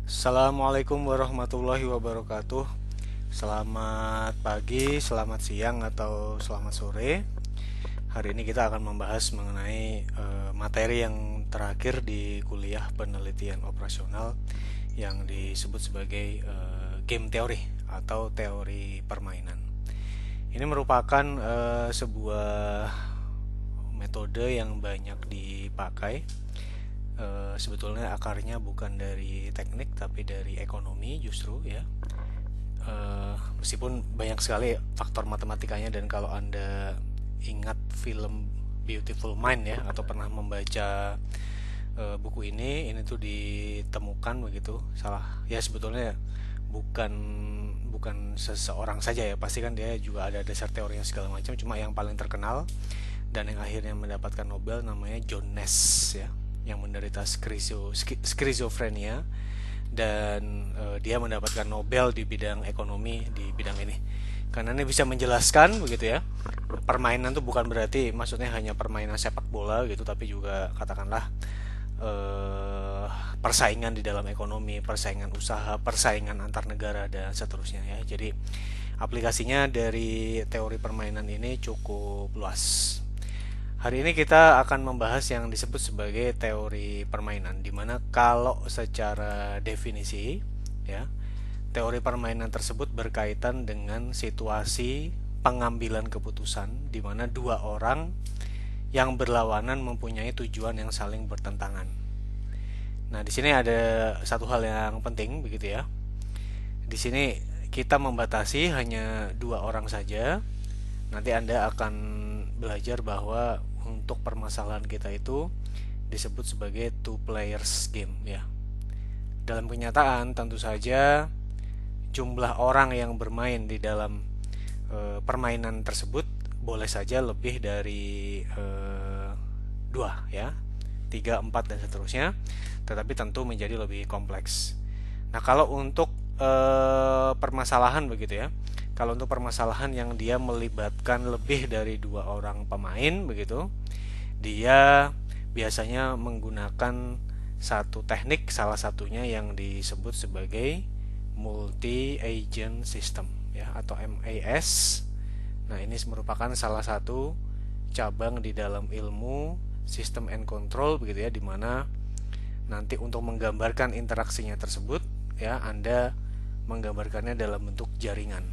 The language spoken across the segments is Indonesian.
Assalamualaikum warahmatullahi wabarakatuh. Selamat pagi, selamat siang, atau selamat sore. Hari ini kita akan membahas mengenai materi yang terakhir di kuliah penelitian operasional yang disebut sebagai game theory atau teori permainan. Ini merupakan sebuah metode yang banyak dipakai. Sebetulnya akarnya bukan dari teknik tapi dari ekonomi justru ya. Meskipun banyak sekali faktor matematikanya, dan kalau Anda ingat film Beautiful Mind ya, atau pernah membaca buku ini tuh ditemukan begitu. Salah ya, sebetulnya bukan bukan seseorang saja ya, pasti kan dia juga ada dasar teorinya segala macam, cuma yang paling terkenal dan yang akhirnya mendapatkan Nobel namanya John Nash ya, yang menderita skizofrenia, dan dia mendapatkan Nobel di bidang ekonomi di bidang ini karena ini bisa menjelaskan begitu ya, permainan itu bukan berarti maksudnya hanya permainan sepak bola gitu, tapi juga katakanlah eh, persaingan di dalam ekonomi, persaingan usaha, persaingan antar negara dan seterusnya ya. Jadi aplikasinya dari teori permainan ini cukup luas. Hari ini kita akan membahas yang disebut sebagai teori permainan, di mana kalau secara definisi ya, teori permainan tersebut berkaitan dengan situasi pengambilan keputusan di mana dua orang yang berlawanan mempunyai tujuan yang saling bertentangan. Nah, di sini ada satu hal yang penting begitu ya. Di sini kita membatasi hanya dua orang saja. Nanti Anda akan belajar bahwa untuk permasalahan kita itu disebut sebagai two players game ya. Dalam kenyataan tentu saja jumlah orang yang bermain di dalam permainan tersebut boleh saja lebih dari dua ya, tiga, empat dan seterusnya, tetapi tentu menjadi lebih kompleks. Nah, kalau untuk permasalahan begitu ya, kalau untuk permasalahan yang dia melibatkan lebih dari dua orang pemain begitu, dia biasanya menggunakan satu teknik, salah satunya yang disebut sebagai multi agent system ya, atau MAS. Nah, ini merupakan salah satu cabang di dalam ilmu sistem and control begitu ya, dimana nanti untuk menggambarkan interaksinya tersebut ya, Anda menggambarkannya dalam bentuk jaringan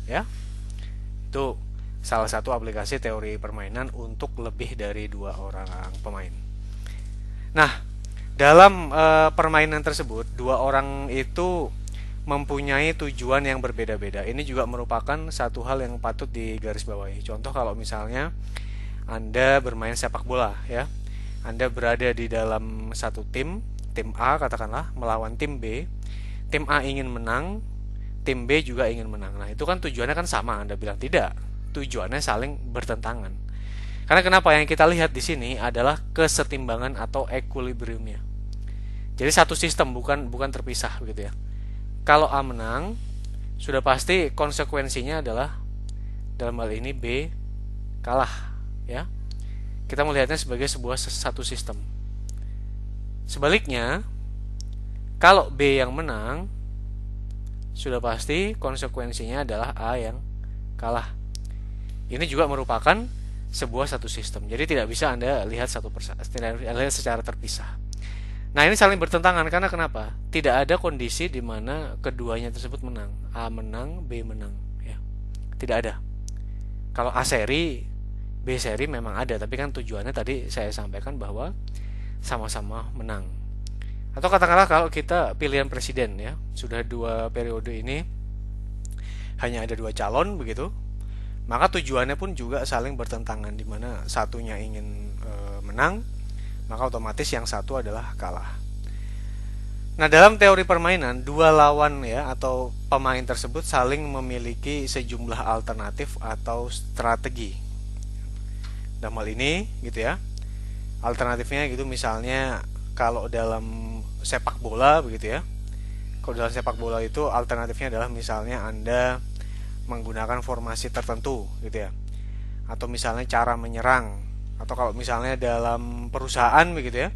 ya. Itu salah satu aplikasi teori permainan untuk lebih dari dua orang pemain. Nah, dalam permainan tersebut dua orang itu mempunyai tujuan yang berbeda-beda. Ini juga merupakan satu hal yang patut digarisbawahi. Contoh, kalau misalnya Anda bermain sepak bola ya, Anda berada di dalam satu tim, tim A katakanlah melawan tim B. Tim A ingin menang, tim B juga ingin menang. Nah, itu kan tujuannya kan sama. Anda bilang tidak, tujuannya saling bertentangan. Karena kenapa, yang kita lihat di sini adalah kesetimbangan atau equilibriumnya. Jadi satu sistem, bukan terpisah begitu ya. Kalau A menang, sudah pasti konsekuensinya adalah dalam hal ini B kalah ya. Kita melihatnya sebagai sebuah satu sistem. Sebaliknya, kalau B yang menang, sudah pasti konsekuensinya adalah A yang kalah. Ini juga merupakan sebuah satu sistem. Jadi tidak bisa Anda lihat tidak lihat secara terpisah. Nah, ini saling bertentangan karena kenapa? Tidak ada kondisi di mana keduanya tersebut menang. A menang, B menang ya. Tidak ada. Kalau A seri, B seri memang ada, tapi kan tujuannya tadi saya sampaikan bahwa sama-sama menang. Atau katakanlah kalau kita pilihan presiden ya, sudah dua periode ini hanya ada dua calon begitu, maka tujuannya pun juga saling bertentangan, di mana satunya ingin menang, maka otomatis yang satu adalah kalah. Nah, dalam teori permainan, dua lawan ya atau pemain tersebut saling memiliki sejumlah alternatif atau strategi. Dalam hal ini gitu ya, alternatifnya gitu, misalnya kalau dalam sepak bola begitu ya, kalau dalam sepak bola itu alternatifnya adalah misalnya Anda menggunakan formasi tertentu gitu ya, atau misalnya cara menyerang, atau kalau misalnya dalam perusahaan begitu ya,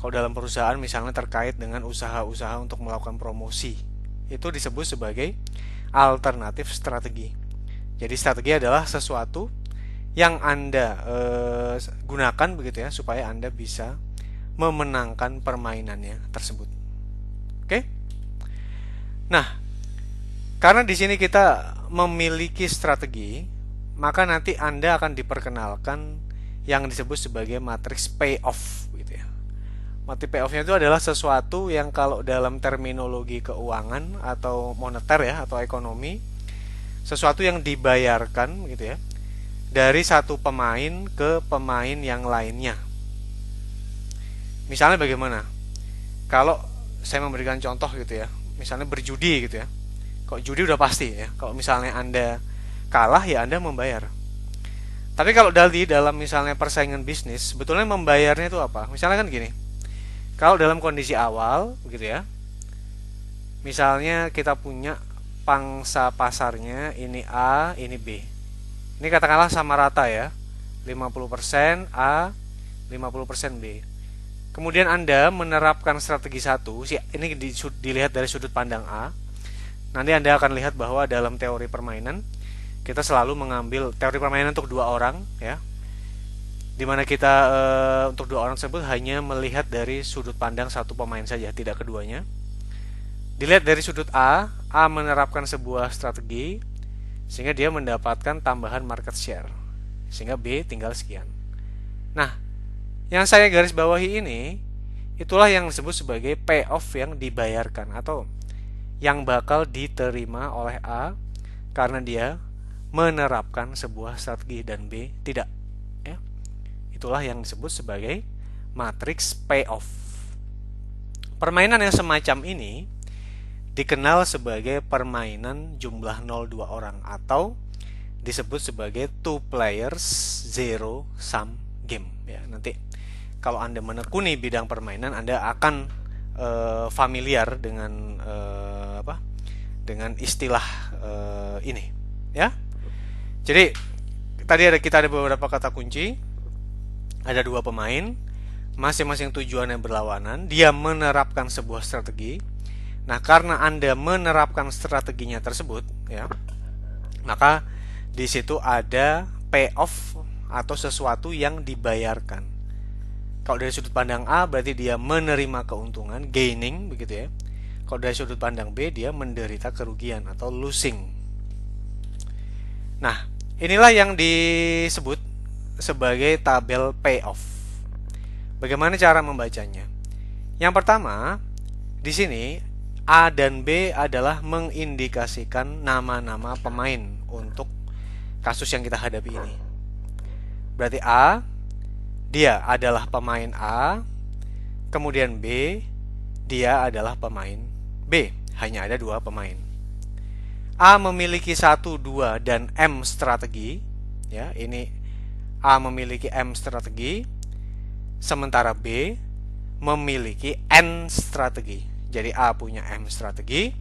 Kalau dalam perusahaan misalnya terkait dengan usaha-usaha untuk melakukan promosi, itu disebut sebagai alternatif strategi. Jadi strategi adalah sesuatu yang Anda gunakan begitu ya, supaya Anda bisa memenangkan permainannya tersebut. Oke? Nah, karena di sini kita memiliki strategi, maka nanti Anda akan diperkenalkan yang disebut sebagai matriks payoff gitu ya. Matriks payoff-nya itu adalah sesuatu yang kalau dalam terminologi keuangan atau moneter ya, atau ekonomi, sesuatu yang dibayarkan gitu ya, dari satu pemain ke pemain yang lainnya. Misalnya bagaimana? Kalau saya memberikan contoh gitu ya, misalnya berjudi gitu ya. Kalau judi udah pasti ya, kalau misalnya Anda kalah ya Anda membayar. Tapi kalau dalam misalnya persaingan bisnis, sebetulnya membayarnya itu apa? Misalnya kan gini, kalau dalam kondisi awal begitu ya, misalnya kita punya pangsa pasarnya ini A, ini B. Ini katakanlah sama rata ya, 50% A, 50% B. Kemudian Anda menerapkan strategi satu, ini dilihat dari sudut pandang A. Nanti Anda akan lihat bahwa dalam teori permainan, kita selalu mengambil teori permainan untuk dua orang ya, dimana kita untuk dua orang tersebut hanya melihat dari sudut pandang satu pemain saja, tidak keduanya. Dilihat dari sudut A menerapkan sebuah strategi sehingga dia mendapatkan tambahan market share, sehingga B tinggal sekian. Nah, yang saya garis bawahi ini, itulah yang disebut sebagai payoff yang dibayarkan atau yang bakal diterima oleh A karena dia menerapkan sebuah strategi dan B tidak ya. Itulah yang disebut sebagai matriks payoff. Permainan yang semacam ini dikenal sebagai permainan jumlah 0 2 orang atau disebut sebagai two players zero sum game ya. Nanti kalau Anda menekuni bidang permainan, Anda akan familiar dengan dengan istilah ini ya. Jadi tadi kita ada beberapa kata kunci. Ada dua pemain, masing-masing tujuannya berlawanan. Dia menerapkan sebuah strategi. Nah, karena Anda menerapkan strateginya tersebut, ya, maka di situ ada payoff atau sesuatu yang dibayarkan. Kalau dari sudut pandang A, berarti dia menerima keuntungan, gaining, begitu ya. Kalau dari sudut pandang B, dia menderita kerugian atau losing. Nah, inilah yang disebut sebagai tabel payoff. Bagaimana cara membacanya? Yang pertama, di sini A dan B adalah mengindikasikan nama-nama pemain untuk kasus yang kita hadapi ini. Berarti A, dia adalah pemain A, kemudian B, dia adalah pemain B. Hanya ada dua pemain. A memiliki 1, 2, dan M strategi. Ya, ini A memiliki M strategi, sementara B memiliki N strategi. Jadi A punya M strategi,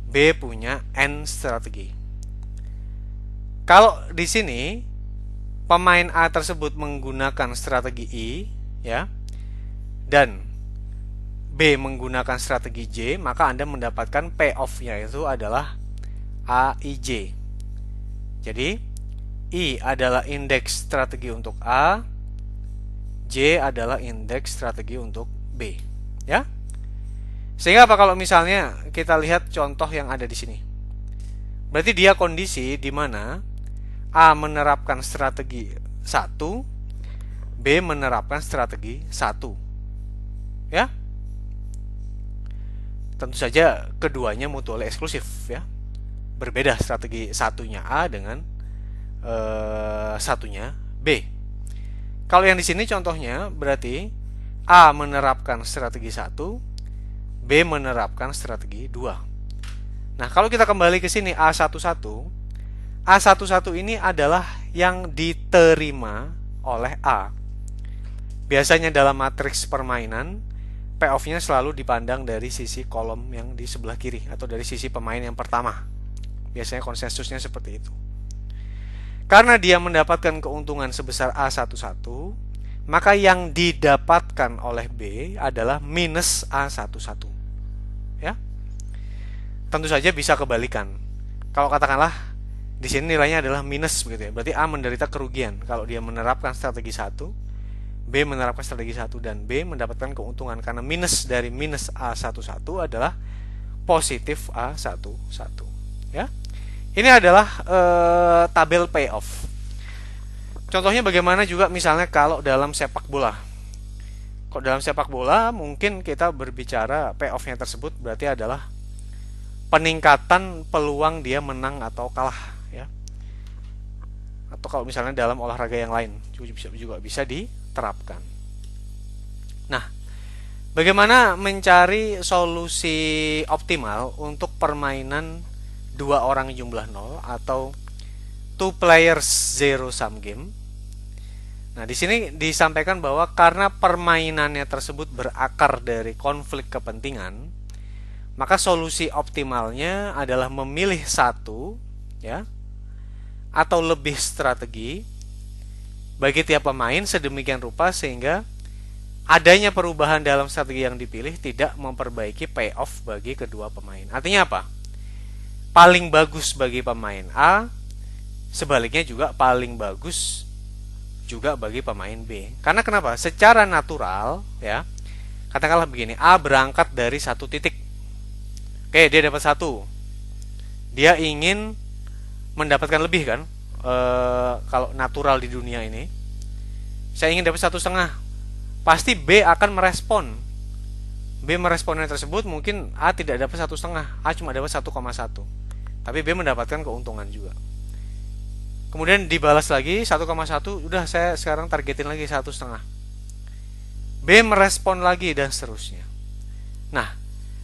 B punya N strategi. Kalau di sini pemain A tersebut menggunakan strategi I, ya, dan B menggunakan strategi J, maka Anda mendapatkan payoff-nya itu adalah AIJ. Jadi I adalah indeks strategi untuk A, J adalah indeks strategi untuk B, ya. Sehingga apa kalau misalnya kita lihat contoh yang ada di sini? Berarti dia kondisi di mana A menerapkan strategi 1, B menerapkan strategi 1. Ya. Tentu saja keduanya mutually eksklusif ya. Berbeda strategi satunya A dengan satunya B. Kalau yang di sini contohnya berarti A menerapkan strategi 1, B menerapkan strategi 2. Nah, kalau kita kembali ke sini A11 ini adalah yang diterima oleh A. Biasanya dalam matriks permainan, payoff-nya selalu dipandang dari sisi kolom yang di sebelah kiri atau dari sisi pemain yang pertama. Biasanya konsensusnya seperti itu. Karena dia mendapatkan keuntungan sebesar A11, maka yang didapatkan oleh B adalah minus A11. Ya. Tentu saja bisa kebalikan. Kalau katakanlah di sini nilainya adalah minus begitu ya. Berarti A menderita kerugian kalau dia menerapkan strategi 1, B menerapkan strategi 1 dan B mendapatkan keuntungan karena minus dari minus A11 adalah positif A11. Ya. Ini adalah tabel payoff. Contohnya bagaimana juga misalnya kalau dalam sepak bola. Kalau dalam sepak bola mungkin kita berbicara payoff-nya tersebut berarti adalah peningkatan peluang dia menang atau kalah ya. Atau kalau misalnya dalam olahraga yang lain juga bisa diterapkan. Nah, bagaimana mencari solusi optimal untuk permainan dua orang jumlah 0 atau two players zero sum game? Nah, di sini disampaikan bahwa karena permainannya tersebut berakar dari konflik kepentingan, maka solusi optimalnya adalah memilih satu ya atau lebih strategi bagi tiap pemain sedemikian rupa sehingga adanya perubahan dalam strategi yang dipilih tidak memperbaiki payoff bagi kedua pemain. Artinya apa? Paling bagus bagi pemain A, sebaliknya juga paling bagus juga bagi pemain B. Karena kenapa? Secara natural ya, katakanlah begini, A berangkat dari satu titik. Oke, dia dapat 1. Dia ingin mendapatkan lebih kan? Kalau natural di dunia ini, saya ingin dapat 1,5. Pasti B akan merespon. B meresponnya tersebut mungkin A tidak dapat 1,5, A cuma dapat 1,1. Tapi B mendapatkan keuntungan juga. Kemudian dibalas lagi 1,1, udah saya sekarang targetin lagi 1,5. B merespon lagi dan seterusnya. Nah,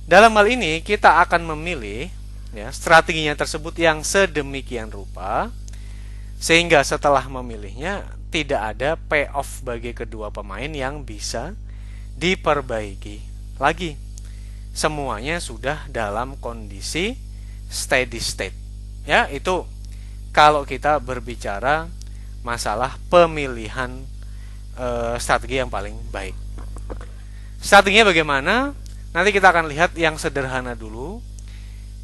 dalam hal ini kita akan memilih ya strateginya tersebut yang sedemikian rupa sehingga setelah memilihnya tidak ada payoff bagi kedua pemain yang bisa diperbaiki lagi. Semuanya sudah dalam kondisi steady state. Ya, itu kalau kita berbicara masalah pemilihan strategi yang paling baik. Strateginya bagaimana? Nanti kita akan lihat yang sederhana dulu,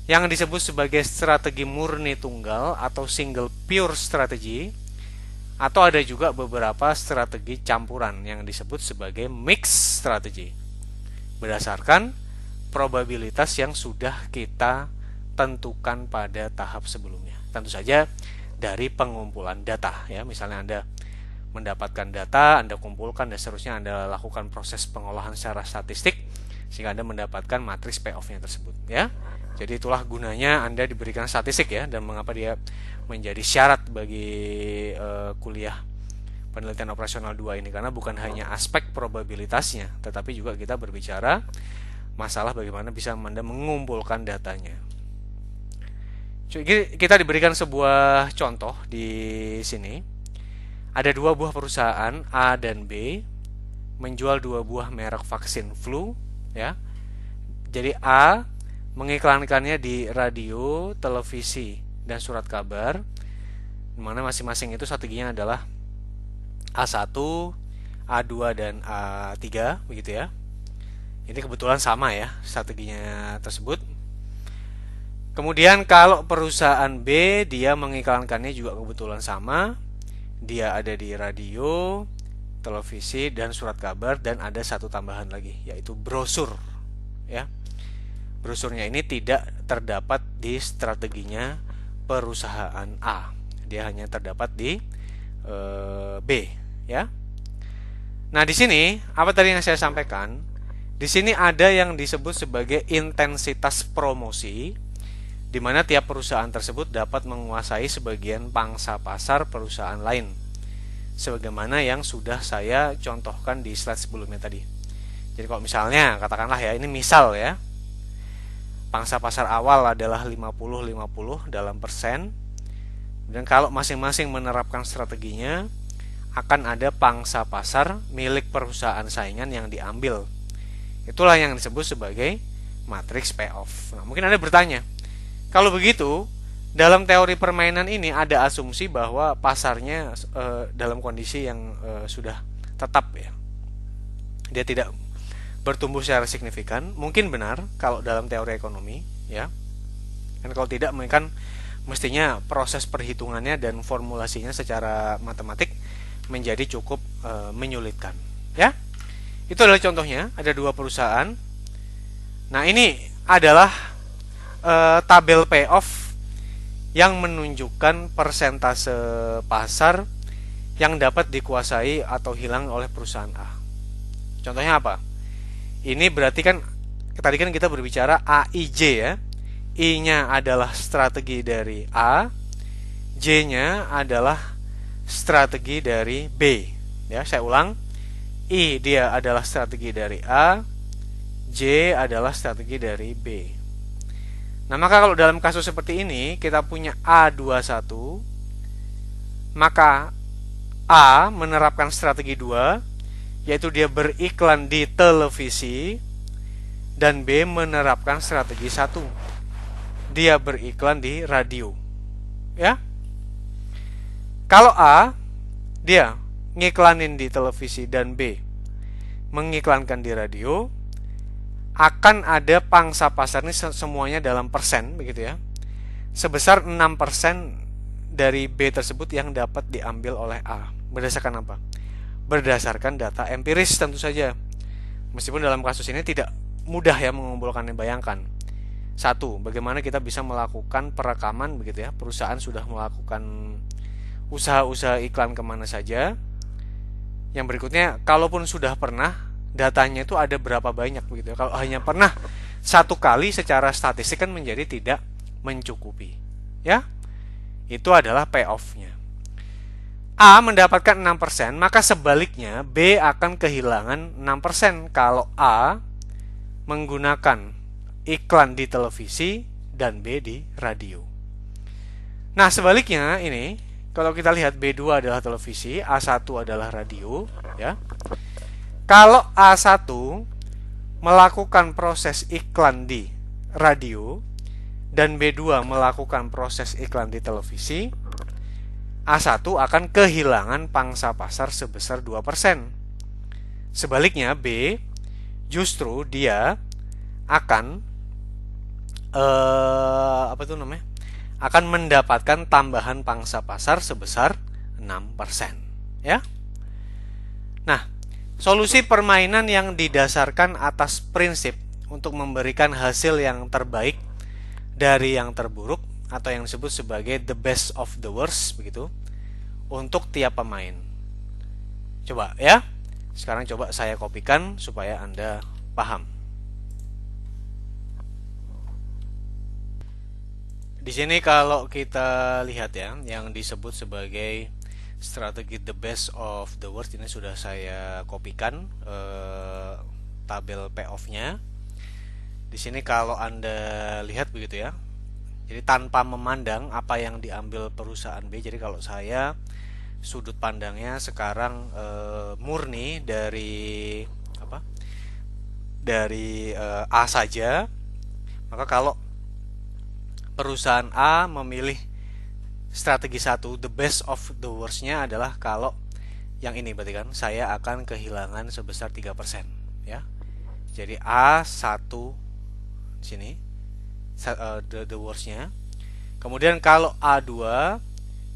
yang disebut sebagai strategi murni tunggal atau single pure strategy, atau ada juga beberapa strategi campuran yang disebut sebagai mixed strategy berdasarkan probabilitas yang sudah kita tentukan pada tahap sebelumnya. Tentu saja dari pengumpulan data ya. Misalnya Anda mendapatkan data, Anda kumpulkan dan seterusnya, Anda lakukan proses pengolahan secara statistik sehingga Anda mendapatkan matriks payoff-nya tersebut ya. Jadi itulah gunanya Anda diberikan statistik ya, dan mengapa dia menjadi syarat bagi kuliah penelitian operasional 2 ini, karena bukan hanya aspek probabilitasnya tetapi juga kita berbicara masalah bagaimana bisa Anda mengumpulkan datanya. Kita diberikan sebuah contoh di sini. Ada dua buah perusahaan A dan B menjual dua buah merek vaksin flu ya. Jadi A mengiklankannya di radio, televisi, dan surat kabar, di mana masing-masing itu strateginya adalah A1, A2, dan A3 begitu ya. Ini kebetulan sama ya strateginya tersebut. Kemudian kalau perusahaan B, dia mengiklankannya juga kebetulan sama. Dia ada di radio, televisi, dan surat kabar, dan ada satu tambahan lagi yaitu brosur ya. Brosurnya ini tidak terdapat di strateginya perusahaan A. Dia hanya terdapat di B ya. Nah, di sini apa tadi yang saya sampaikan? Di sini ada yang disebut sebagai intensitas promosi, di mana tiap perusahaan tersebut dapat menguasai sebagian pangsa pasar perusahaan lain, sebagaimana yang sudah saya contohkan di slide sebelumnya tadi. Jadi kalau misalnya katakanlah ya, ini misal ya, pangsa pasar awal adalah 50-50 dalam persen, dan kalau masing-masing menerapkan strateginya akan ada pangsa pasar milik perusahaan saingan yang diambil. Itulah yang disebut sebagai matriks payoff. Nah, mungkin Anda bertanya, kalau begitu, dalam teori permainan ini ada asumsi bahwa pasarnya dalam kondisi yang sudah tetap ya. Dia tidak bertumbuh secara signifikan. Mungkin benar kalau dalam teori ekonomi ya. Dan kalau tidak, mungkin mestinya proses perhitungannya dan formulasinya secara matematik menjadi cukup menyulitkan ya. Itu adalah contohnya, ada dua perusahaan. Nah, ini adalah tabel payoff yang menunjukkan persentase pasar yang dapat dikuasai atau hilang oleh perusahaan A. Contohnya apa? Ini berarti kan tadi kan kita berbicara AIJ ya. I-nya adalah strategi dari A, J-nya adalah strategi dari B. Ya, saya ulang. I dia adalah strategi dari A, J adalah strategi dari B. Nah, maka kalau dalam kasus seperti ini kita punya A21, maka A menerapkan strategi 2, yaitu dia beriklan di televisi, dan B menerapkan strategi 1, dia beriklan di radio. Ya. Kalau A dia ngiklanin di televisi dan B mengiklankan di radio, akan ada pangsa pasar ini semuanya dalam persen begitu ya. Sebesar 6% dari B tersebut yang dapat diambil oleh A. Berdasarkan apa? Berdasarkan data empiris tentu saja. Meskipun dalam kasus ini tidak mudah ya mengumpulkannya. Bayangkan. Satu, bagaimana kita bisa melakukan perekaman begitu ya. Perusahaan sudah melakukan usaha-usaha iklan kemana saja. Yang berikutnya, kalaupun sudah pernah, datanya itu ada berapa banyak begitu ya. Kalau hanya pernah satu kali secara statistik kan menjadi tidak mencukupi. Ya. Itu adalah payoff-nya. A mendapatkan 6%, maka sebaliknya B akan kehilangan 6% kalau A menggunakan iklan di televisi dan B di radio. Nah, sebaliknya ini, kalau kita lihat B2 adalah televisi, A1 adalah radio, ya. Kalau A1 melakukan proses iklan di radio dan B2 melakukan proses iklan di televisi, A1 akan kehilangan pangsa pasar sebesar 2%. Sebaliknya B justru dia akan akan mendapatkan tambahan pangsa pasar sebesar 6%, ya. Nah, solusi permainan yang didasarkan atas prinsip untuk memberikan hasil yang terbaik dari yang terburuk atau yang disebut sebagai the best of the worst begitu untuk tiap pemain. Coba ya. Sekarang coba saya kopikan supaya Anda paham. Di sini kalau kita lihat ya, yang disebut sebagai strategi the best of the worst ini sudah saya kopikan tabel payoff-nya. Di sini kalau Anda lihat begitu ya. Jadi tanpa memandang apa yang diambil perusahaan B. Jadi kalau saya sudut pandangnya sekarang murni dari apa? Dari A saja. Maka kalau perusahaan A memilih strategi 1, the best of the worst-nya adalah kalau yang ini berarti kan saya akan kehilangan sebesar 3%, ya. Jadi A1 di sini the worst-nya. Kemudian kalau A2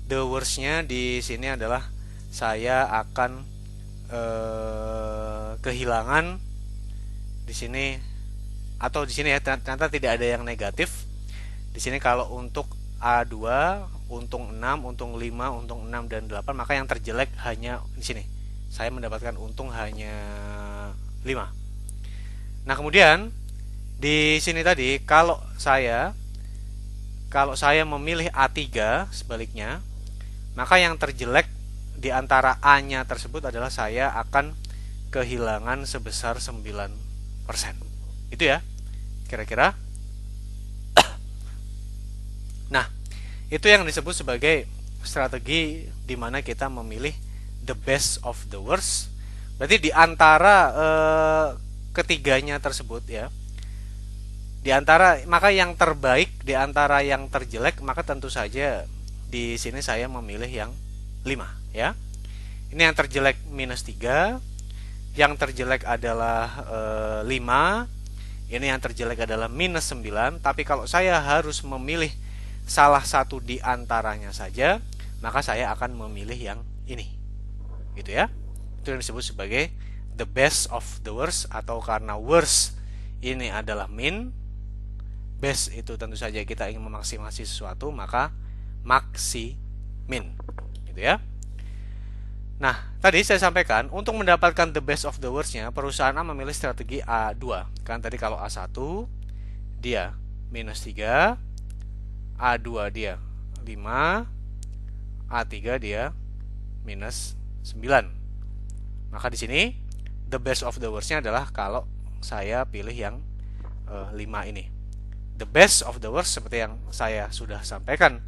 the worst-nya di sini adalah saya akan kehilangan di sini, atau di sini ya ternyata tidak ada yang negatif. Di sini kalau untuk A2 untung 6, untung 5, untung 6 dan 8, maka yang terjelek hanya di sini. Saya mendapatkan untung hanya 5. Nah, kemudian di sini tadi kalau saya memilih A3 sebaliknya, maka yang terjelek di antara A-nya tersebut adalah saya akan kehilangan sebesar 9%. Itu ya, kira-kira. Nah, itu yang disebut sebagai strategi di mana kita memilih the best of the worst. Berarti di antara ketiganya tersebut ya, di antara maka yang terbaik di antara yang terjelek, maka tentu saja di sini saya memilih yang 5 ya. Ini yang terjelek minus 3, yang terjelek adalah 5, ini yang terjelek adalah minus 9. Tapi kalau saya harus memilih salah satu di antaranya saja, maka saya akan memilih yang ini, gitu ya. Itu yang disebut sebagai the best of the worst, atau karena worst ini adalah min, best itu tentu saja kita ingin memaksimasi sesuatu, maka maksimin, gitu ya. Nah, tadi saya sampaikan untuk mendapatkan the best of the worst-nya, perusahaan A memilih strategi A2. Kan tadi kalau A1 dia minus 3, A2 dia 5, A3 dia minus 9. Maka di sini the best of the worst-nya adalah kalau saya pilih yang 5 ini. The best of the worst seperti yang saya sudah sampaikan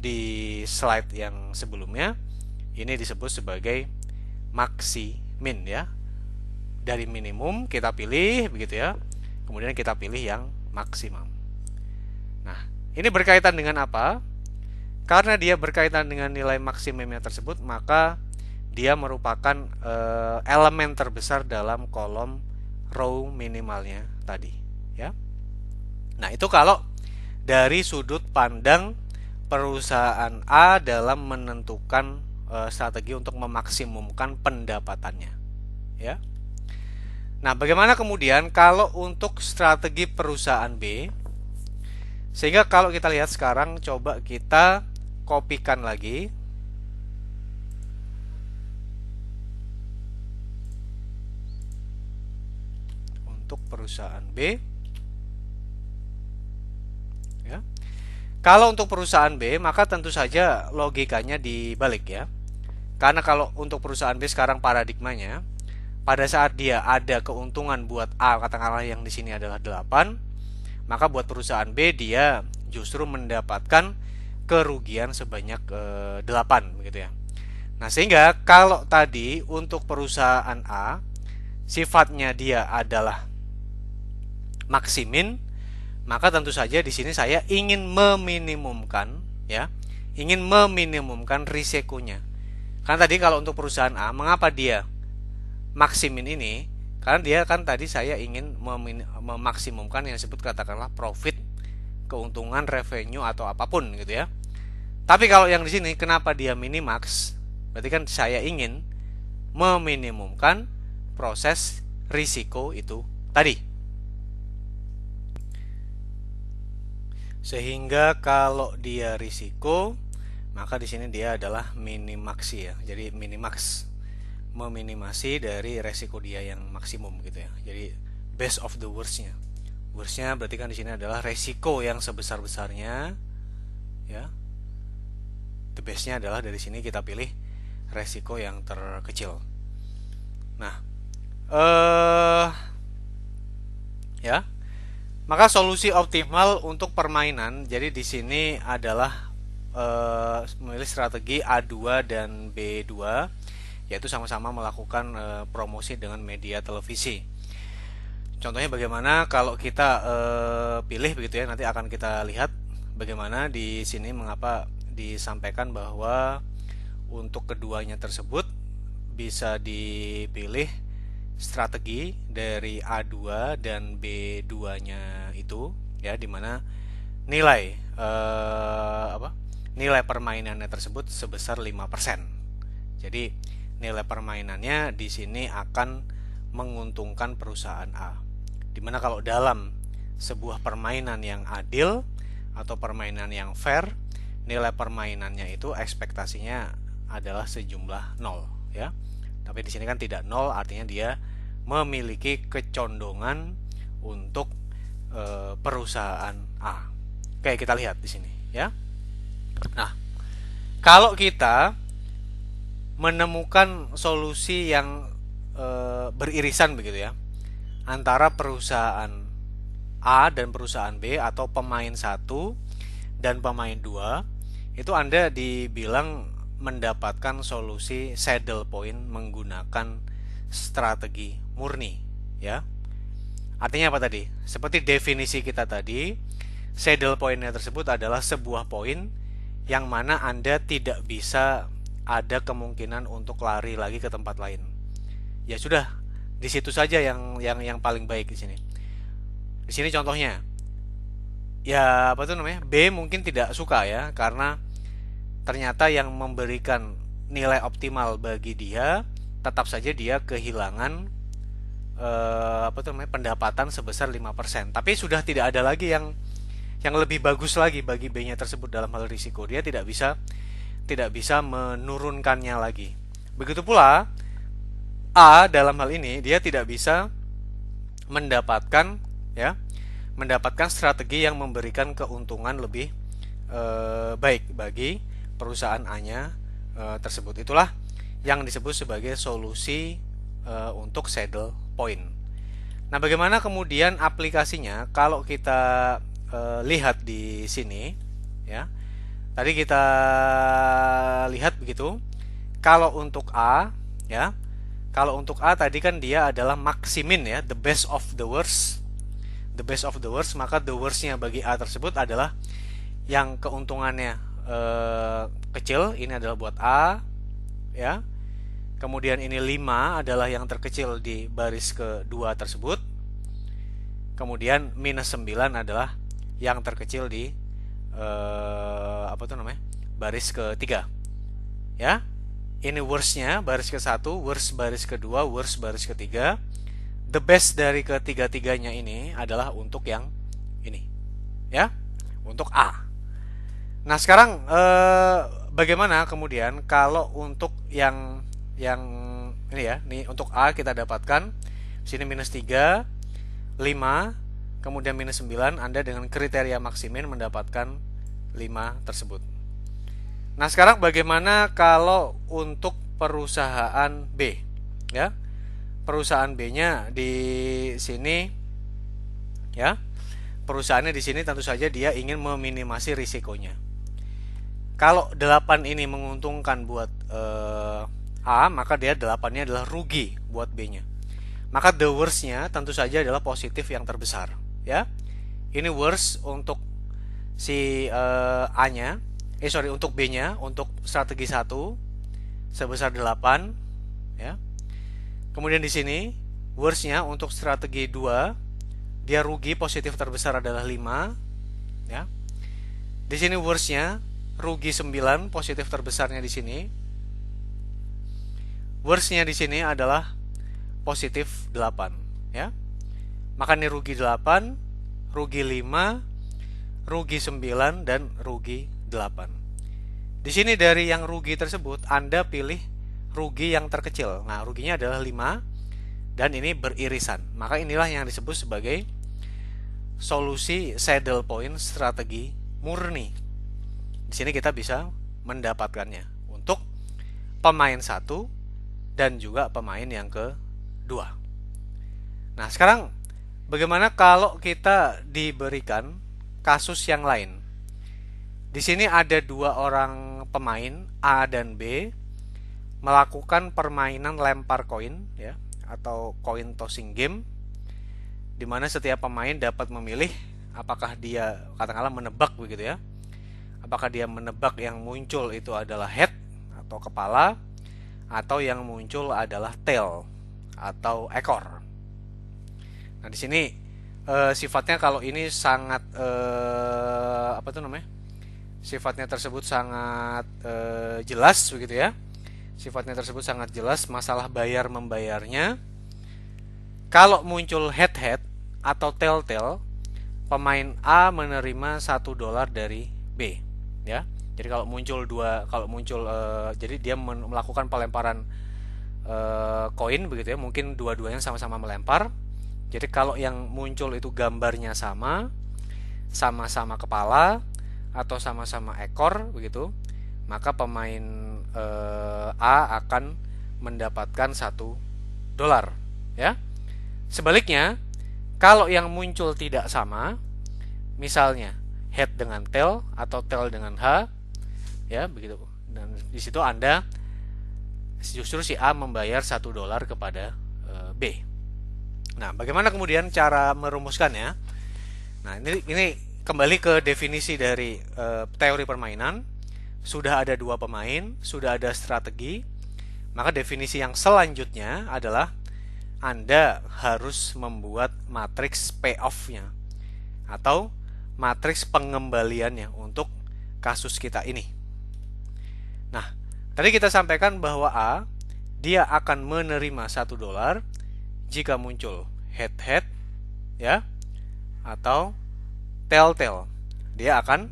di slide yang sebelumnya, ini disebut sebagai maksimin ya. Dari minimum kita pilih begitu ya. Kemudian kita pilih yang maksimum. Nah, ini berkaitan dengan apa? Karena dia berkaitan dengan nilai maksimumnya tersebut, maka dia merupakan elemen terbesar dalam kolom row minimalnya tadi ya. Nah, itu kalau dari sudut pandang perusahaan A dalam menentukan strategi untuk memaksimumkan pendapatannya ya. Nah, bagaimana kemudian kalau untuk strategi perusahaan B? Sehingga kalau kita lihat sekarang, coba kita kopikan lagi untuk perusahaan B ya. Kalau untuk perusahaan B, maka tentu saja logikanya dibalik ya. Karena kalau untuk perusahaan B sekarang paradigmanya, pada saat dia ada keuntungan buat A, katakanlah yang di sini adalah 8, maka buat perusahaan B dia justru mendapatkan kerugian sebanyak 8 begitu ya. Nah, sehingga kalau tadi untuk perusahaan A sifatnya dia adalah maksimin, maka tentu saja di sini saya ingin meminimumkan ya, ingin meminimumkan risikonya. Karena tadi kalau untuk perusahaan A, mengapa dia maksimin ini? Karena dia kan tadi saya ingin memaksimumkan yang disebut katakanlah profit, keuntungan, revenue atau apapun gitu ya. Tapi kalau yang di sini kenapa dia minimax? Berarti kan saya ingin meminimumkan proses risiko itu tadi. Sehingga kalau dia risiko, maka di sini dia adalah minimaksi ya. Jadi minimax, meminimasi dari resiko dia yang maksimum gitu ya. Jadi best of the worst-nya. Worst-nya berarti kan di sini adalah resiko yang sebesar-besarnya ya. The best-nya adalah dari sini kita pilih resiko yang terkecil. Nah, ya. Maka solusi optimal untuk permainan, jadi di sini adalah memilih strategi A2 dan B2, yaitu sama-sama melakukan promosi dengan media televisi. Contohnya bagaimana kalau kita pilih begitu ya, nanti akan kita lihat bagaimana di sini mengapa disampaikan bahwa untuk keduanya tersebut bisa dipilih strategi dari A2 dan B2-nya itu ya, dimana nilai nilai permainannya tersebut sebesar 5%. Jadi nilai permainannya di sini akan menguntungkan perusahaan A. Dimana kalau dalam sebuah permainan yang adil atau permainan yang fair, nilai permainannya itu ekspektasinya adalah sejumlah 0 ya. Tapi di sini kan tidak 0, artinya dia memiliki kecondongan untuk perusahaan A. Oke, kita lihat di sini ya. Nah, kalau kita menemukan solusi yang beririsan begitu ya, antara perusahaan A dan perusahaan B, atau pemain 1 dan pemain 2, itu Anda dibilang mendapatkan solusi saddle point menggunakan strategi murni ya. Artinya apa tadi? Seperti definisi kita tadi, saddle pointnya tersebut adalah sebuah poin yang mana Anda tidak bisa ada kemungkinan untuk lari lagi ke tempat lain. Ya sudah, di situ saja yang paling baik di sini. Di sini contohnya, ya apa tuh namanya, B mungkin tidak suka ya, karena ternyata yang memberikan nilai optimal bagi dia tetap saja dia kehilangan apa tuh namanya, pendapatan sebesar 5%. Tapi sudah tidak ada lagi yang lebih bagus lagi bagi B-nya tersebut dalam hal risiko. Dia tidak bisa menurunkannya lagi. Begitu pula A dalam hal ini dia tidak bisa mendapatkan ya, mendapatkan strategi yang memberikan keuntungan lebih baik bagi perusahaan A-nya tersebut. Itulah yang disebut sebagai solusi untuk saddle point. Nah, bagaimana kemudian aplikasinya? Kalau kita lihat di sini, ya, tadi kita lihat begitu. Kalau untuk A, ya, kalau untuk A tadi kan dia adalah maksimin ya, the best of the worst, maka the worstnya bagi A tersebut adalah yang keuntungannya kecil. Ini adalah buat A, ya. Kemudian ini 5 adalah yang terkecil di baris kedua tersebut. Kemudian minus 9 adalah yang terkecil di apa tuh namanya, baris ketiga. Ya, ini worstnya baris ke-1, worst baris kedua, worst baris ketiga. The best dari ketiga-tiganya ini adalah untuk yang ini, ya, untuk A. Nah, sekarang bagaimana kemudian kalau untuk yang ini ya, nih untuk A kita dapatkan sini minus 3, 5, kemudian minus 9. Anda dengan kriteria maksimin mendapatkan 5 tersebut. Nah, sekarang bagaimana kalau untuk perusahaan B, ya? Perusahaan B-nya di sini, ya. Perusahaannya di sini tentu saja dia ingin meminimasi risikonya. Kalau 8 ini menguntungkan buat A, maka dia 8-nya adalah rugi buat B-nya. Maka the worst-nya tentu saja adalah positif yang terbesar, ya. Ini worst untuk si A-nya, untuk B-nya, untuk strategi 1 sebesar 8, ya. Kemudian di sini worst-nya untuk strategi 2, dia rugi positif terbesar adalah 5, ya. Di sini worst-nya rugi 9, positif terbesarnya di sini. Worst-nya di sini adalah positif 8, ya. Maka ini rugi 8, rugi 5, rugi 9, dan rugi 8. Di sini dari yang rugi tersebut Anda pilih rugi yang terkecil. Nah, ruginya adalah 5 dan ini beririsan. Maka inilah yang disebut sebagai solusi saddle point strategi murni. Di sini kita bisa mendapatkannya untuk pemain 1 dan juga pemain yang kedua. Nah, sekarang bagaimana kalau kita diberikan kasus yang lain? Di sini ada 2 orang pemain A dan B melakukan permainan lempar koin, ya, atau coin tossing game, di mana setiap pemain dapat memilih apakah dia katakanlah menebak begitu ya. Apakah dia menebak yang muncul itu adalah head atau kepala, atau yang muncul adalah tail atau ekor. Nah, di sini sifatnya kalau ini sangat apa tuh namanya? Sifatnya tersebut sangat jelas begitu ya. Sifatnya tersebut sangat jelas, masalah bayar membayarnya. Kalau muncul head atau tail, pemain A menerima $1 dari B, ya. Jadi kalau muncul jadi dia melakukan pelemparan koin begitu ya, mungkin dua-duanya sama-sama melempar. Jadi kalau yang muncul itu gambarnya sama-sama kepala atau sama-sama ekor begitu, maka pemain A akan mendapatkan $1, ya. Sebaliknya, kalau yang muncul tidak sama, misalnya head dengan tail atau tail dengan H, ya begitu. Dan di situ Anda justru si A membayar $1 kepada B. Nah, bagaimana kemudian cara merumuskannya? Nah, ini kembali ke definisi dari teori permainan. sudah ada dua pemain, sudah ada strategi, maka definisi yang selanjutnya adalah Anda harus membuat matriks payoff-nya atau matriks pengembaliannya untuk kasus kita ini. Nah, tadi kita sampaikan bahwa A, dia akan menerima $1 jika muncul head-head, ya, atau tail-tail. Dia akan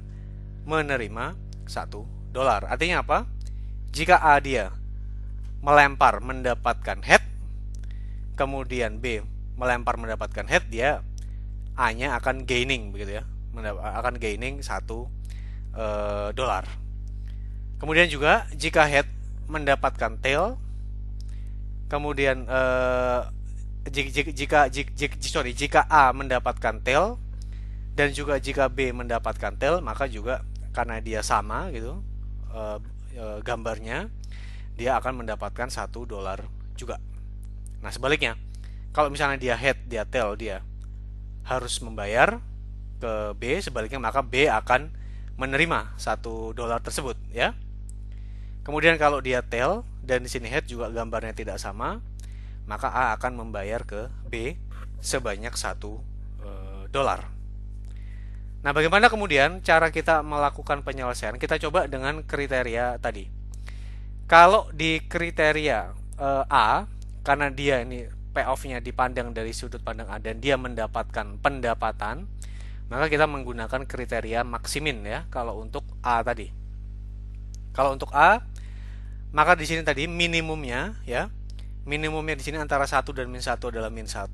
menerima $1. Artinya apa? Jika A dia melempar mendapatkan head, kemudian B melempar mendapatkan head, dia A-nya akan gaining begitu ya, akan gaining $1. Kemudian juga jika head mendapatkan tail, kemudian jika A mendapatkan tail dan juga jika B mendapatkan tail, maka juga karena dia sama gitu gambarnya, dia akan mendapatkan $1 juga. Nah, sebaliknya, kalau misalnya dia head, dia tail, dia harus membayar ke B, sebaliknya maka B akan menerima $1 tersebut, ya. Kemudian kalau dia tail dan di sini head juga gambarnya tidak sama, maka A akan membayar ke B sebanyak $1. Nah, bagaimana kemudian cara kita melakukan penyelesaian? Kita coba dengan kriteria tadi. Kalau di kriteria A, karena dia ini payoff-nya dipandang dari sudut pandang A dan dia mendapatkan pendapatan, maka kita menggunakan kriteria maksimin ya. Kalau untuk A tadi, kalau untuk A, maka di sini tadi minimumnya ya, minimumnya di sini antara 1 dan min 1 adalah min 1,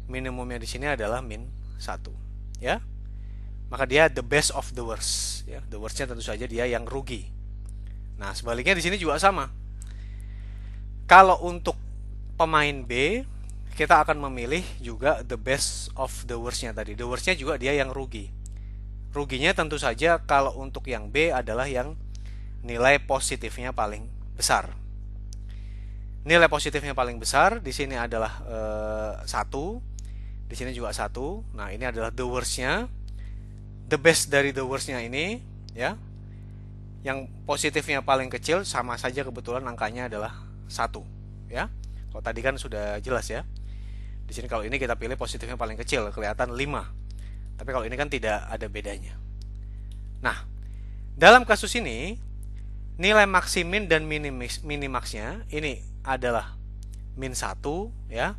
minimumnya di sini adalah min 1, ya. Maka dia the best of the worst, ya. The worst-nya tentu saja dia yang rugi. Nah, sebaliknya di sini juga sama. Kalau untuk pemain B, kita akan memilih juga the best of the worst-nya tadi. The worst-nya juga dia yang rugi. Ruginya tentu saja kalau untuk yang B adalah yang nilai positifnya paling besar. Nilai positifnya paling besar di sini adalah 1. Di sini juga 1. Nah, ini adalah the worst-nya. The best dari the worst-nya ini, ya. Yang positifnya paling kecil sama saja kebetulan angkanya adalah 1, ya. Kalau tadi kan sudah jelas ya. Di sini kalau ini kita pilih positifnya paling kecil, kelihatan 5. Tapi kalau ini kan tidak ada bedanya. Nah, dalam kasus ini nilai maksimin dan minimaxnya ini adalah min 1 ya.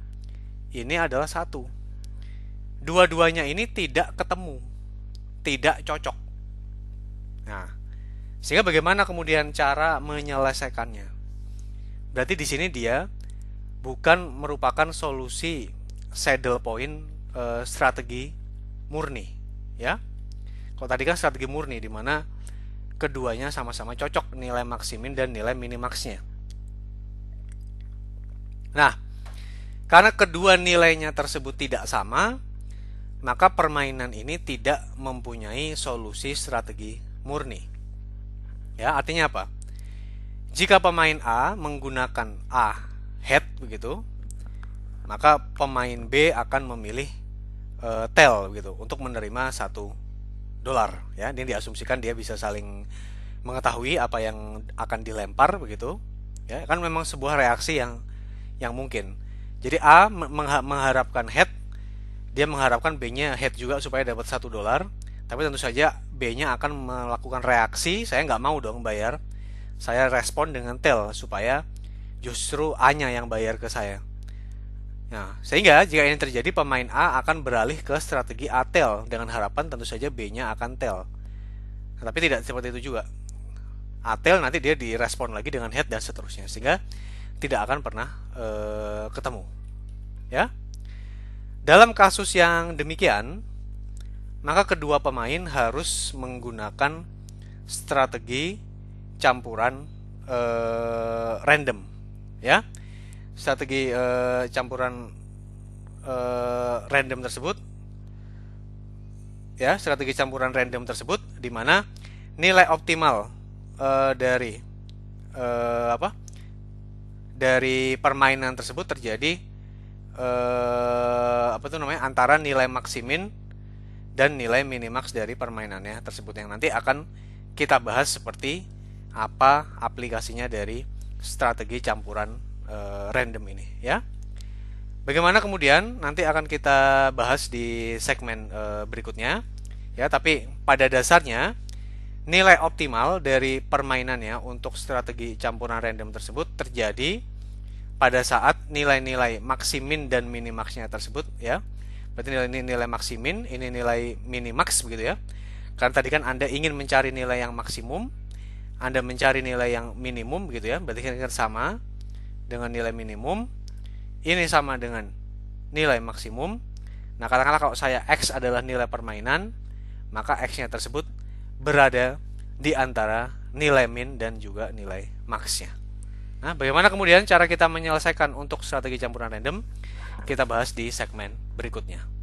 Ini adalah 1. Dua-duanya ini tidak ketemu, tidak cocok. Nah, sehingga bagaimana kemudian cara menyelesaikannya? Berarti di sini dia bukan merupakan solusi saddle point strategi murni, ya. Kalau tadi kan strategi murni di mana keduanya sama-sama cocok nilai maksimin dan nilai minimaxnya. Nah, karena kedua nilainya tersebut tidak sama, maka permainan ini tidak mempunyai solusi strategi murni. Ya, artinya apa? Jika pemain A menggunakan A head begitu, maka pemain B akan memilih tail begitu untuk menerima $1. Ya, ini diasumsikan dia bisa saling mengetahui apa yang akan dilempar begitu. Ya, kan memang sebuah reaksi yang mungkin. Jadi A mengharapkan head, dia mengharapkan B-nya head juga supaya dapat $1. Tapi tentu saja B-nya akan melakukan reaksi, saya nggak mau dong bayar. Saya respon dengan tail supaya justru A-nya yang bayar ke saya. Nah, sehingga jika ini terjadi, pemain A akan beralih ke strategi A tail dengan harapan tentu saja B-nya akan tail. Nah, tapi tidak seperti itu juga. A tail nanti dia direspon lagi dengan head dan seterusnya, sehingga tidak akan pernah ketemu. Ya. Dalam kasus yang demikian, maka kedua pemain harus menggunakan strategi campuran random, ya. Strategi campuran random tersebut, ya, strategi campuran random tersebut di mana nilai optimal dari dari permainan tersebut terjadi antara nilai maksimin dan nilai minimax dari permainannya tersebut yang nanti akan kita bahas seperti apa aplikasinya dari strategi campuran random ini ya. Bagaimana kemudian nanti akan kita bahas di segmen berikutnya ya, tapi pada dasarnya nilai optimal dari permainannya untuk strategi campuran random tersebut terjadi pada saat nilai-nilai maksimin dan minimaxnya tersebut ya. Berarti nilai maksimin, ini nilai minimax begitu ya. Karena tadi kan Anda ingin mencari nilai yang maksimum, Anda mencari nilai yang minimum begitu ya. Berarti kan sama dengan nilai minimum, ini sama dengan nilai maksimum. Nah, katakanlah kalau saya X adalah nilai permainan, maka X-nya tersebut berada di antara nilai min dan juga nilai max-nya. Nah, bagaimana kemudian cara kita menyelesaikan untuk strategi campuran random? Kita bahas di segmen berikutnya.